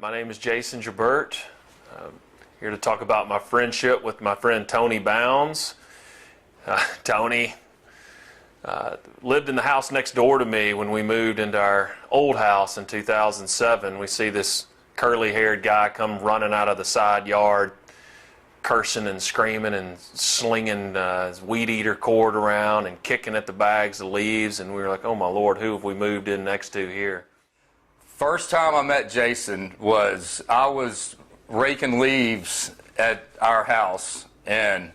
My name is Jason Jabert. Here to talk about my friendship with my friend Tony Bounds. Tony lived in the house next door to me when we moved into our old house in 2007. We see this curly-haired guy come running out of the side yard, cursing and screaming and slinging his weed eater cord around and kicking at the bags of leaves, and we were like, oh my Lord, who have we moved in next to here? First time I met Jason I was raking leaves at our house, and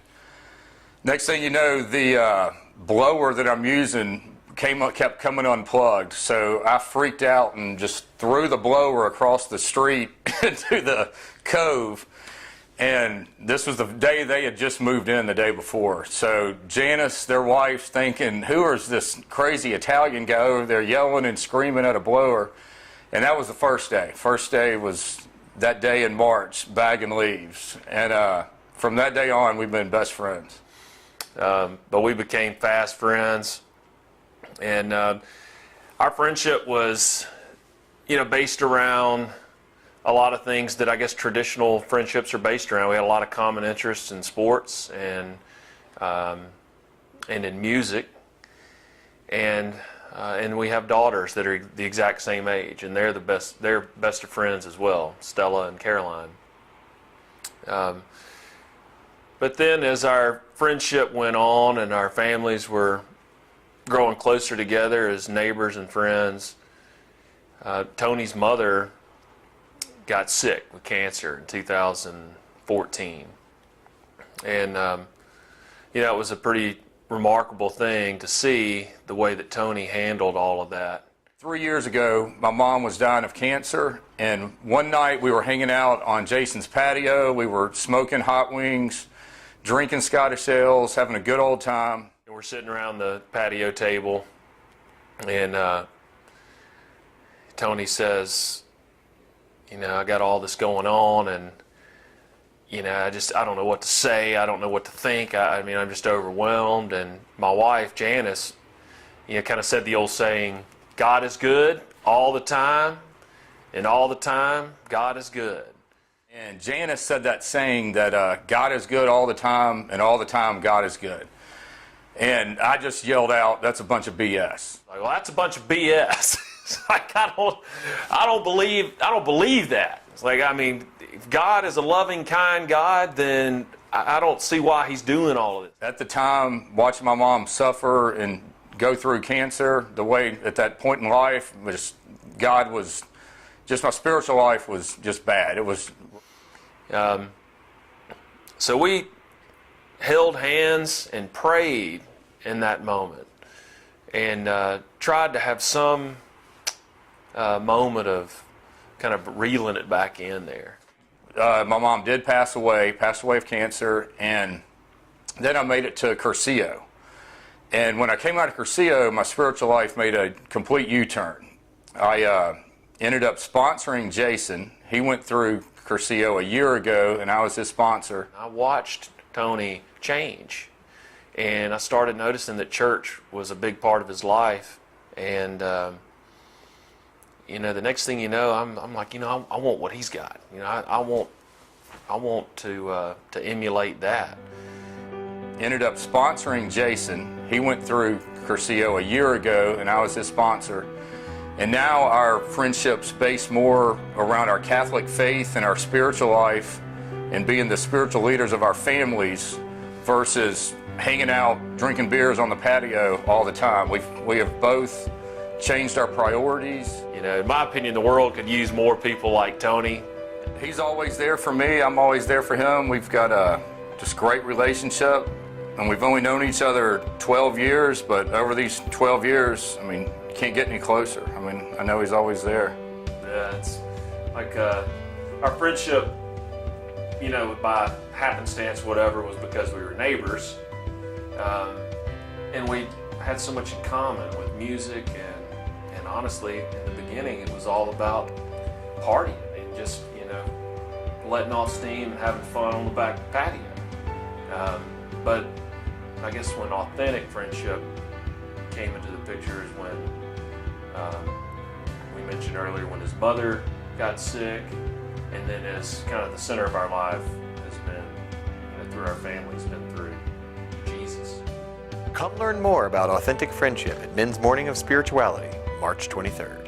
next thing you know, the blower that I'm using kept coming unplugged. So I freaked out and just threw the blower across the street into the cove. And this was the day they had just moved in the day before. So Janice, their wife, thinking, who is this crazy Italian guy over there yelling and screaming at a blower? And that was the first day. First day was that day in March, bagging leaves. And from that day on, we've been best friends. But we became fast friends. And our friendship was, based around a lot of things that I guess traditional friendships are based around. We had a lot of common interests in sports and in music. And we have daughters that are the exact same age, and they're best of friends as well, Stella and Caroline. But then as our friendship went on and our families were growing closer together as neighbors and friends, Tony's mother got sick with cancer in 2014. And, it was a pretty remarkable thing to see the way that Tony handled all of that. 3 years ago, my mom was dying of cancer, and one night we were hanging out on Jason's patio. We were smoking hot wings, drinking Scottish ales, having a good old time. We're sitting around the patio table, and Tony says, I got all this going on, and I don't know what to say. I don't know what to think. I'm just overwhelmed. And my wife, Janice, kind of said the old saying, God is good all the time, and all the time, God is good. And Janice said that saying that God is good all the time, and all the time, God is good. And I just yelled out, that's a bunch of BS. Like, well, that's a bunch of BS. It's like, I don't believe that. It's like, if God is a loving, kind God, then I don't see why he's doing all of it. At the time, watching my mom suffer and go through cancer, the way at that point in life, my spiritual life was just bad. It was. So we held hands and prayed in that moment, and tried to have some moment of kind of reeling it back in there. My mom did pass away of cancer, and then I made it to Curcio. And when I came out of Curcio, my spiritual life made a complete U-turn. I ended up sponsoring Jason. He went through Curcio a year ago, and I was his sponsor. I watched Tony change, and I started noticing that church was a big part of his life. And the next thing you know, I'm like, I want what he's got. I want to emulate that. Ended up sponsoring Jason. He went through Curcio a year ago, and I was his sponsor. And now our friendship's based more around our Catholic faith and our spiritual life and being the spiritual leaders of our families versus hanging out, drinking beers on the patio all the time. We have both changed our priorities. In my opinion, the world could use more people like Tony. He's always there for me. I'm always there for him. We've got a just great relationship, and we've only known each other 12 years, but over these 12 years, you can't get any closer. I know he's always there. Yeah, it's like our friendship, by happenstance, whatever, was because we were neighbors, and we had so much in common with music, and honestly, in the beginning, it was all about partying and just, letting off steam and having fun on the back patio. But I guess when authentic friendship came into the picture is when we mentioned earlier, when his mother got sick, and then as kind of the center of our life has been, through our family's been through Jesus. Come learn more about authentic friendship at Men's Morning of Spirituality, March 23rd.